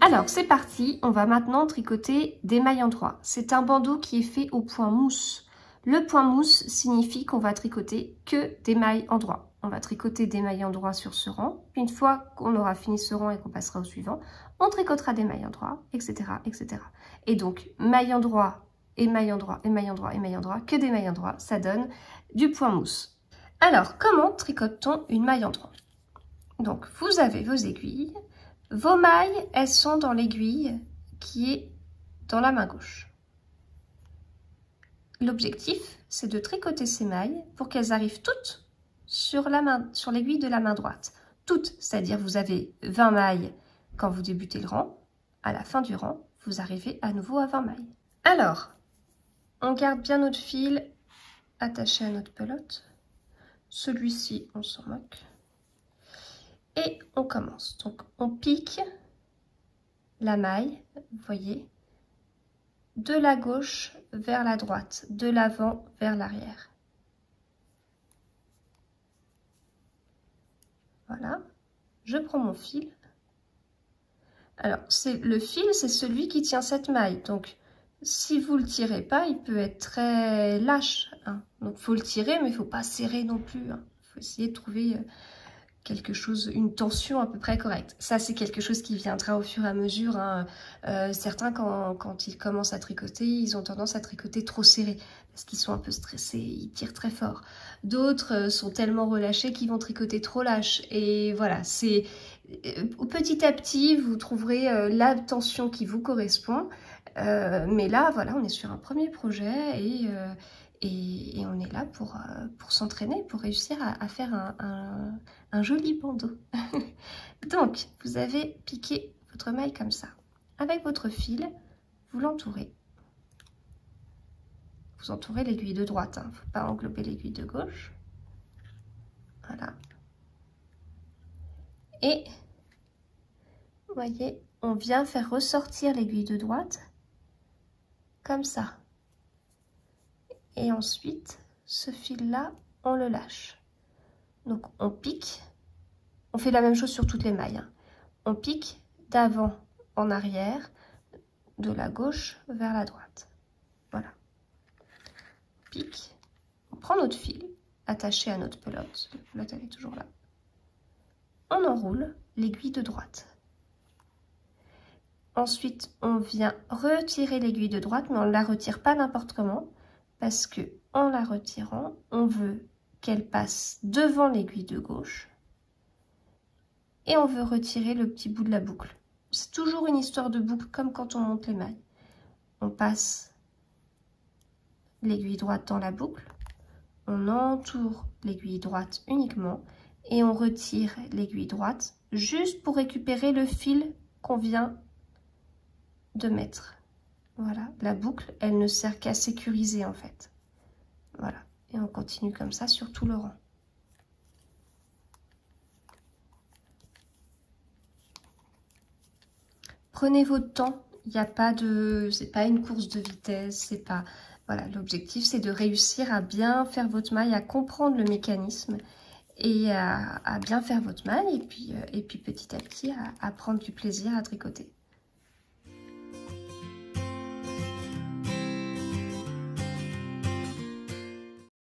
Alors, c'est parti, on va maintenant tricoter des mailles endroits. C'est un bandeau qui est fait au point mousse. Le point mousse signifie qu'on va tricoter que des mailles endroits. On va tricoter des mailles endroits sur ce rang. Une fois qu'on aura fini ce rang et qu'on passera au suivant, on tricotera des mailles endroits, etc., etc. Et donc, mailles endroits et mailles endroits et mailles endroits et mailles endroits, que des mailles endroits, ça donne du point mousse. Alors, comment tricote-t-on une maille endroit? Donc, vous avez vos aiguilles. Vos mailles, elles sont dans l'aiguille qui est dans la main gauche. L'objectif, c'est de tricoter ces mailles pour qu'elles arrivent toutes sur l'aiguille de la main droite. Toutes, c'est-à-dire vous avez 20 mailles quand vous débutez le rang. À la fin du rang, vous arrivez à nouveau à 20 mailles. Alors, on garde bien notre fil attaché à notre pelote. Celui-ci, on s'en moque. Et on commence. Donc, on pique la maille, vous voyez, de la gauche vers la droite, de l'avant vers l'arrière. Voilà, je prends mon fil. Alors, le fil, c'est celui qui tient cette maille. Donc, si vous ne le tirez pas, il peut être très lâche. Hein. Donc, il faut le tirer, mais il ne faut pas serrer non plus. Hein. Il faut essayer de trouver quelque chose, une tension à peu près correcte. Ça, c'est quelque chose qui viendra au fur et à mesure. Hein. Certains, quand ils commencent à tricoter, ils ont tendance à tricoter trop serré parce qu'ils sont un peu stressés, ils tirent très fort. D'autres sont tellement relâchés qu'ils vont tricoter trop lâche. Et voilà, c'est petit à petit, vous trouverez la tension qui vous correspond. Mais là, voilà, on est sur un premier projet et on est là pour s'entraîner, pour réussir à faire un joli bandeau. Donc, vous avez piqué votre maille comme ça. Avec votre fil, vous l'entourez. Vous entourez l'aiguille de droite, il ne faut pas englober l'aiguille de gauche. Voilà. Et, vous voyez, on vient faire ressortir l'aiguille de droite, comme ça. Et ensuite, ce fil-là, on le lâche. Donc, on pique. On fait la même chose sur toutes les mailles. Hein. On pique d'avant en arrière, de la gauche vers la droite. Voilà. On pique. On prend notre fil, attaché à notre pelote. La pelote, elle est toujours là. On enroule l'aiguille de droite. Ensuite, on vient retirer l'aiguille de droite, mais on ne la retire pas n'importe comment, parce que en la retirant, on veut qu'elle passe devant l'aiguille de gauche. Et on veut retirer le petit bout de la boucle. C'est toujours une histoire de boucle, comme quand on monte les mailles. On passe l'aiguille droite dans la boucle, on entoure l'aiguille droite uniquement et on retire l'aiguille droite juste pour récupérer le fil qu'on vient de mettre. Voilà, la boucle, elle ne sert qu'à sécuriser en fait. Voilà, et on continue comme ça sur tout le rang. Prenez votre temps, il n'y a pas de, c'est pas une course de vitesse, c'est pas, voilà, l'objectif c'est de réussir à bien faire votre maille, à comprendre le mécanisme et à bien faire votre maille et puis petit à petit à prendre du plaisir à tricoter.